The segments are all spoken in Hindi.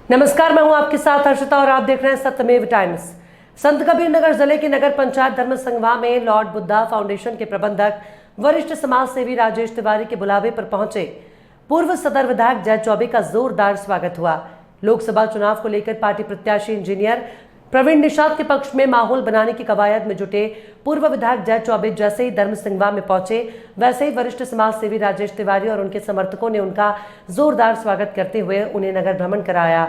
नमस्कार, मैं हूं आपके साथ हर्षिता और आप देख रहे हैं सत्यमेव टाइम्स। संत कबीर नगर जिले की नगर पंचायत धर्म संघवा में लॉर्ड बुद्धा फाउंडेशन के प्रबंधक वरिष्ठ समाज सेवी राजेश तिवारी के बुलावे पर पहुंचे पूर्व सदर विधायक जय चौबे का जोरदार स्वागत हुआ। लोकसभा चुनाव को लेकर पार्टी प्रत्याशी इंजीनियर प्रवीण निषाद के पक्ष में माहौल बनाने की कवायद में जुटे पूर्व विधायक जय चौबे जैसे ही धर्म संघवा में पहुंचे, वैसे ही वरिष्ठ समाज सेवी राजेश तिवारी और उनके समर्थकों ने उनका जोरदार स्वागत करते हुए उन्हें नगर भ्रमण कराया।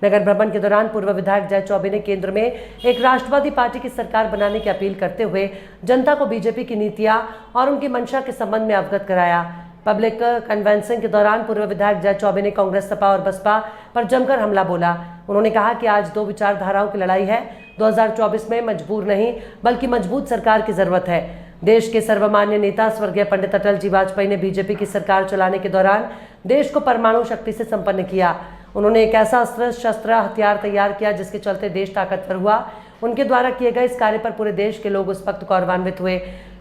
नगर भ्रमण के दौरान पूर्व विधायक जय चौबे ने केंद्र में एक राष्ट्रवादी पार्टी की सरकार बनाने की अपील करते हुए जनता को बीजेपी की नीतियां और उनकी मंशा के संबंध में अवगत कराया। पब्लिक कन्वेंशन के दौरान पूर्व विधायक जय चौबे ने कांग्रेस, सपा और बसपा पर जमकर हमला बोला। उन्होंने कहा कि आज दो विचारधाराओं की लड़ाई है। 2024 में मजबूर नहीं बल्कि मजबूत सरकार की जरूरत है। देश के सर्वमान्य नेता स्वर्गीय पंडित अटल जी वाजपेयी ने बीजेपी की सरकार चलाने के दौरान देश को परमाणु शक्ति से संपन्न किया। उन्होंने एक ऐसा अस्त्र शस्त्र हथियार तैयार किया जिसके चलते देश ताकतवर हुआ। उनके द्वारा किए गए इस कार्य पर पूरे देश के लोग उस वक्त गौरवान्वित हुए।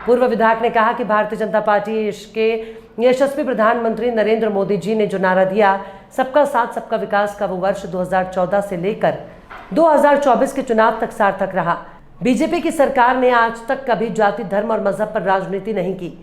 पूर्व विधायक ने कहा कि भारतीय जनता पार्टी के यशस्वी प्रधानमंत्री नरेंद्र मोदी जी ने जो नारा दिया, सबका साथ सबका विकास का, वो वर्ष 2014 से लेकर 2024 के चुनाव तक सार्थक रहा। बीजेपी की सरकार ने आज तक कभी जाति, धर्म और मजहब पर राजनीति नहीं की।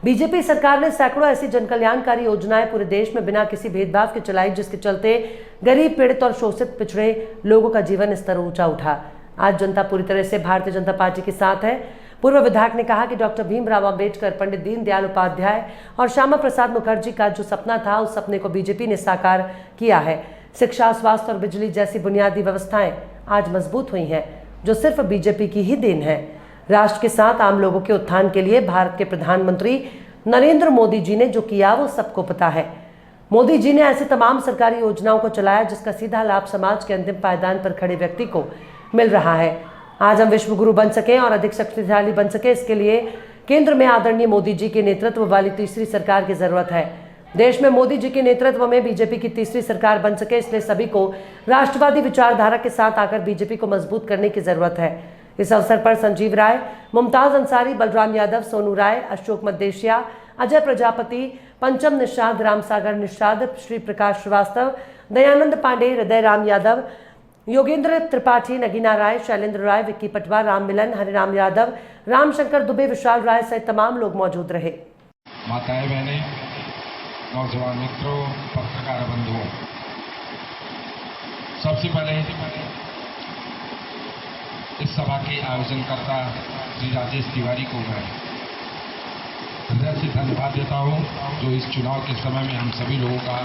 बीजेपी सरकार ने सैकड़ों ऐसी जनकल्याणकारी योजनाएं पूरे देश में बिना किसी भेदभाव के चलाई, जिसके चलते गरीब, पीड़ित और शोषित पिछड़े लोगों का जीवन स्तर ऊंचा उठा। आज जनता पूरी तरह से भारतीय जनता पार्टी के साथ है। पूर्व विधायक ने कहा कि डॉक्टर भीमराव अंबेडकर, पंडित दीनदयाल उपाध्याय और श्यामा प्रसाद मुखर्जी का जो सपना था, उस सपने को बीजेपी ने साकार किया है। शिक्षा, स्वास्थ्य और बिजली जैसी बुनियादी व्यवस्थाएं आज मजबूत हुई हैं, जो सिर्फ बीजेपी की ही देन है। राष्ट्र के साथ आम लोगों के उत्थान के लिए भारत के प्रधानमंत्री नरेंद्र मोदी जी ने जो किया, वो सबको पता है। मोदी जी ने ऐसी तमाम सरकारी योजनाओं को चलाया जिसका सीधा लाभ समाज के अंतिम पायदान पर खड़े व्यक्ति को मिल रहा है। आज हम विश्व गुरु बन सकें और अधिक शक्तिशाली बन सके, इसके लिए केंद्र में आदरणीय मोदी जी के नेतृत्व वाली तीसरी सरकार की जरूरत है। देश में मोदी जी के नेतृत्व में बीजेपी की तीसरी सरकार बन सके, इसलिए सभी को राष्ट्रवादी विचारधारा के साथ आकर बीजेपी को मजबूत करने की जरूरत है। इस अवसर पर संजीव राय, मुमताज अंसारी, बलराम यादव, सोनू राय, अशोक मद्देशिया, अजय प्रजापति, पंचम निषाद, रामसागर निषाद, श्री प्रकाश श्रीवास्तव, दयानंद पांडे, हृदय राम यादव, योगेंद्र त्रिपाठी, नगीना राय, शैलेंद्र राय, विक्की पटवा, राम मिलन, हरिराम यादव, रामशंकर दुबे, विशाल राय सहित तमाम लोग मौजूद रहे। माताएं, बहने, नौजवान मित्रों, पत्रकार बंधुओं, सबसे पहले इस सभा के आयोजनकर्ता श्री राजेश तिवारी को मैं हृदय से धन्यवाद देता हूं, जो इस चुनाव के समय में हम सभी लोगों का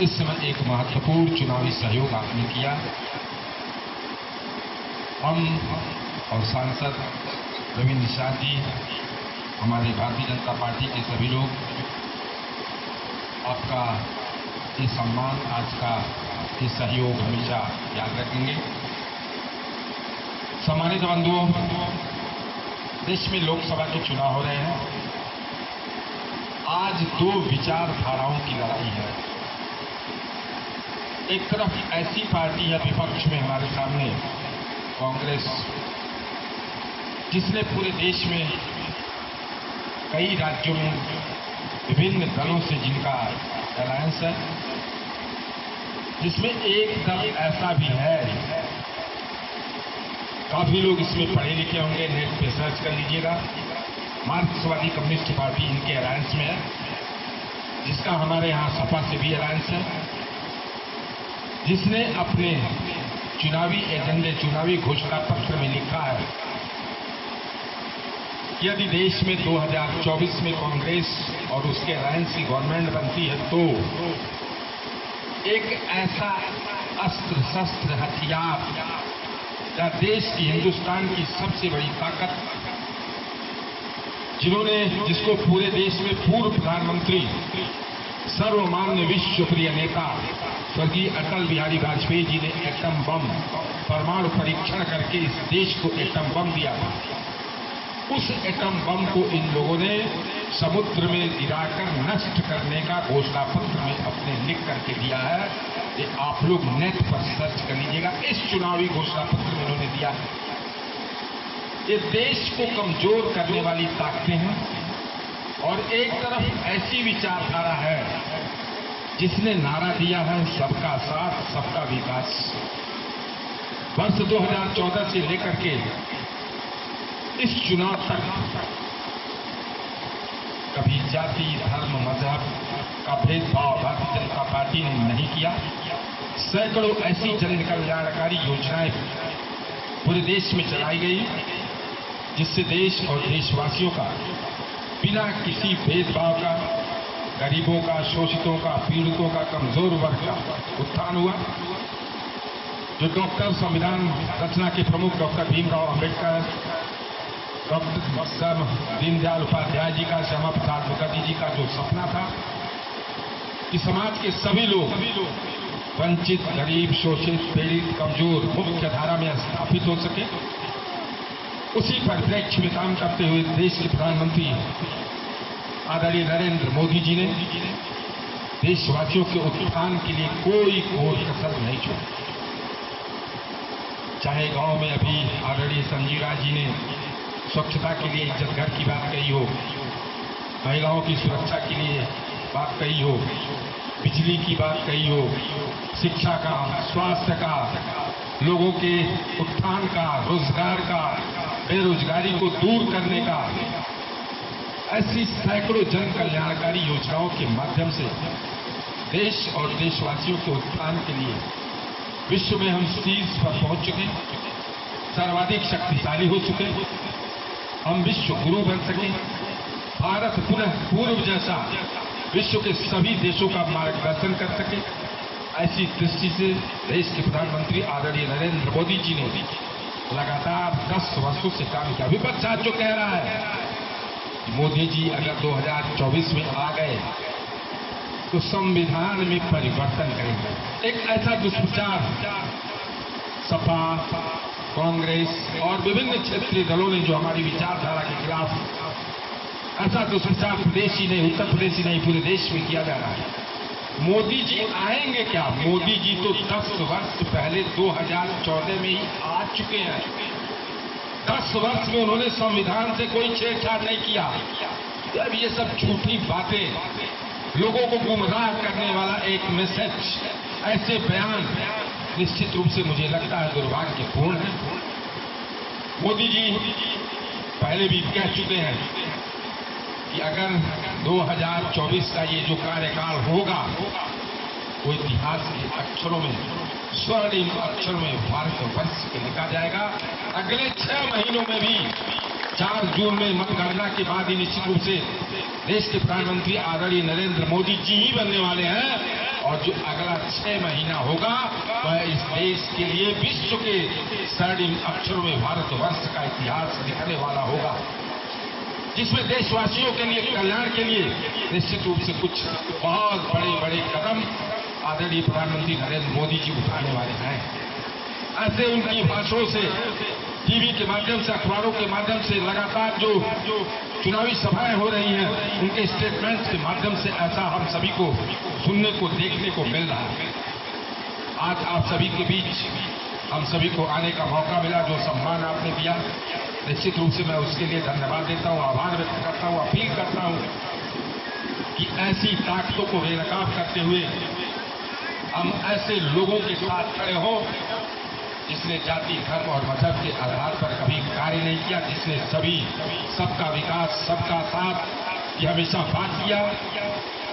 इस समय एक महत्वपूर्ण चुनावी सहयोग आपने किया। हम और सांसद प्रवीण निषाद जी, हमारे भारतीय जनता पार्टी के सभी लोग आपका ये सम्मान, आज का ये सहयोग हमेशा याद रखेंगे। सम्मानित बंधुओं, देश में लोकसभा के चुनाव हो रहे हैं। आज दो विचारधाराओं की लड़ाई है। एक तरफ ऐसी पार्टी है विपक्ष में हमारे सामने, कांग्रेस, जिसने पूरे देश में कई राज्यों में विभिन्न दलों से जिनका अलायंस है, जिसमें एक दल ऐसा भी है, काफी लोग इसमें पढ़े लिखे होंगे, नेट पे सर्च कर लीजिएगा, मार्क्सवादी कम्युनिस्ट पार्टी इनके अलायंस में है, जिसका हमारे यहाँ सपा से भी अलायंस है, जिसने अपने चुनावी एजेंडे, चुनावी घोषणा पत्र में लिखा है, यदि देश में 2024 में कांग्रेस और उसके अलायंस की गवर्नमेंट बनती है तो एक ऐसा अस्त्र शस्त्र हथियार या देश की, हिंदुस्तान की सबसे बड़ी ताकत, जिसको पूरे देश में पूर्व प्रधानमंत्री, सर्वमान्य विश्व प्रिय नेता स्वर्गीय अटल बिहारी वाजपेयी जी ने एटम बम, परमाणु परीक्षण करके इस देश को एटम बम दिया था। उस एटम बम को इन लोगों ने समुद्र में गिराकर नष्ट करने का घोषणा पत्र में अपने लिख करके दिया है। ये आप लोग नेट पर सर्च कर लीजिएगा, इस चुनावी घोषणा पत्र में उन्होंने दिया है। ये देश को कमजोर करने वाली ताकतें हैं और एक तरफ ऐसी विचारधारा है जिसने नारा दिया है सबका साथ सबका विकास। वर्ष 2014 से लेकर के इस चुनाव तक कभी जाति, धर्म, मजहब का भेदभाव भारतीय जनता पार्टी ने नहीं किया। सैकड़ों ऐसी जन कल्याणकारी योजनाएं पूरे देश में चलाई गई जिससे देश और देशवासियों का बिना किसी भेदभाव का, गरीबों का, शोषितों का, पीड़ितों का, कमजोर वर्ग का उत्थान हुआ। जो डॉक्टर, संविधान रचना के प्रमुख डॉक्टर भीमराव अंबेडकर, डॉक्टर दीनदयाल उपाध्याय जी का, श्यामा प्रसाद मुखर्जी जी का जो सपना था कि समाज के सभी लोग वंचित, गरीब, शोषित, पीड़ित, कमजोर मुख्य धारा में स्थापित हो सके, उसी परिप्रेक्ष्य में काम करते हुए देश के प्रधानमंत्री आदरणीय नरेंद्र मोदी जी ने देशवासियों के उत्थान के लिए कोई कसर नहीं छोड़ी। चाहे गांव में अभी आदरणीय संजीव राय जी ने स्वच्छता के लिए इज्जत घर की बात कही हो, महिलाओं की सुरक्षा के लिए बात कही हो, बिजली की बात कही हो, शिक्षा का, स्वास्थ्य का, लोगों के उत्थान का, रोजगार का, बेरोजगारी को दूर करने का, ऐसी सैकड़ों जन कल्याणकारी योजनाओं के माध्यम से देश और देशवासियों के उत्थान के लिए विश्व में हम शीर्ष पर पहुंच चुके, सर्वाधिक शक्तिशाली हो चुके, हम विश्व गुरु बन सके, भारत पुनः पूर्व जैसा विश्व के सभी देशों का मार्गदर्शन कर सके। ऐसी दृष्टि से देश के प्रधानमंत्री आदरणीय नरेंद्र मोदी जी ने लगातार 10 वर्षों से काम किया। विपक्ष आज जो कह रहा है कि मोदी जी अगर 2024 में आ गए तो संविधान में परिवर्तन करेंगे, एक ऐसा दुष्प्रचार सपा, कांग्रेस और विभिन्न क्षेत्रीय दलों ने जो हमारी विचारधारा के खिलाफ ऐसा दुष्प्रचार प्रदेश ही नहीं, उत्तर प्रदेश ही नहीं, पूरे देश में किया जा रहा है। मोदी जी आएंगे क्या? मोदी जी तो 10 वर्ष पहले 2014 में ही आ चुके हैं। 10 वर्ष में उन्होंने संविधान से कोई छेड़छाड़ नहीं किया। अब ये सब झूठी बातें, लोगों को गुमराह करने वाला एक मैसेज, ऐसे बयान निश्चित रूप से मुझे लगता है दुर्भाग्यपूर्ण है। मोदी जी पहले भी कह चुके हैं कि अगर 2024 का ये जो कार्यकाल होगा वो इतिहास के अक्षरों में, स्वर्णिम अक्षरों में भारतवर्ष के लिखा जाएगा। अगले 6 महीनों में भी 4 जून में मतगणना के बाद ही निश्चित रूप से देश के प्रधानमंत्री आदरणीय नरेंद्र मोदी जी ही बनने वाले हैं और जो अगला 6 महीना होगा वह इस देश के लिए विश्व के स्वर्णिम अक्षरों में भारतवर्ष का इतिहास लिखने वाला होगा, जिसमें देशवासियों के लिए, कल्याण के लिए निश्चित रूप से कुछ बहुत बड़े बड़े कदम आदरणीय प्रधानमंत्री नरेंद्र मोदी जी उठाने वाले हैं। ऐसे उनकी भाषणों से, टीवी के माध्यम से, अखबारों के माध्यम से लगातार जो चुनावी सभाएं हो रही हैं, उनके स्टेटमेंट्स के माध्यम से ऐसा हम सभी को सुनने को, देखने को मिल रहा है। आज आप सभी के बीच हम सभी को आने का मौका मिला, जो सम्मान आपने दिया, निश्चित रूप से मैं उसके लिए धन्यवाद देता हूं, आभार व्यक्त करता हूं, अपील करता हूं कि ऐसी ताकतों को बेनकाब करते हुए हम ऐसे लोगों के साथ खड़े हों जिसने जाति, धर्म और मजहब के आधार पर कभी कार्य नहीं किया, जिसने सबका विकास, सबका साथ की हमेशा बात किया।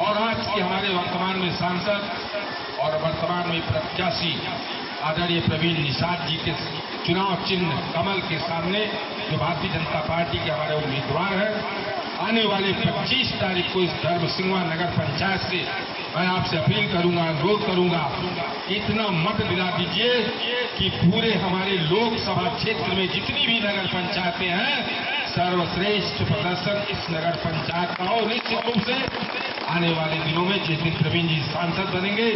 और आज के हमारे वर्तमान में सांसद और वर्तमान में प्रत्याशी आदरणीय प्रवीण निषाद जी के चुनाव चिन्ह कमल के सामने जो भारतीय जनता पार्टी के हमारे उम्मीदवार हैं, आने वाले 25 तारीख को इस धर्म सिंहवा नगर पंचायत से मैं आपसे अपील करूंगा, अनुरोध करूंगा, इतना मत दिला दीजिए कि पूरे हमारे लोकसभा क्षेत्र में जितनी भी नगर पंचायतें हैं, सर्वश्रेष्ठ प्रदर्शन इस नगर पंचायत का हो। निश्चित रूप से आने वाले दिनों में जिस दिन प्रवीण जी सांसद बनेंगे,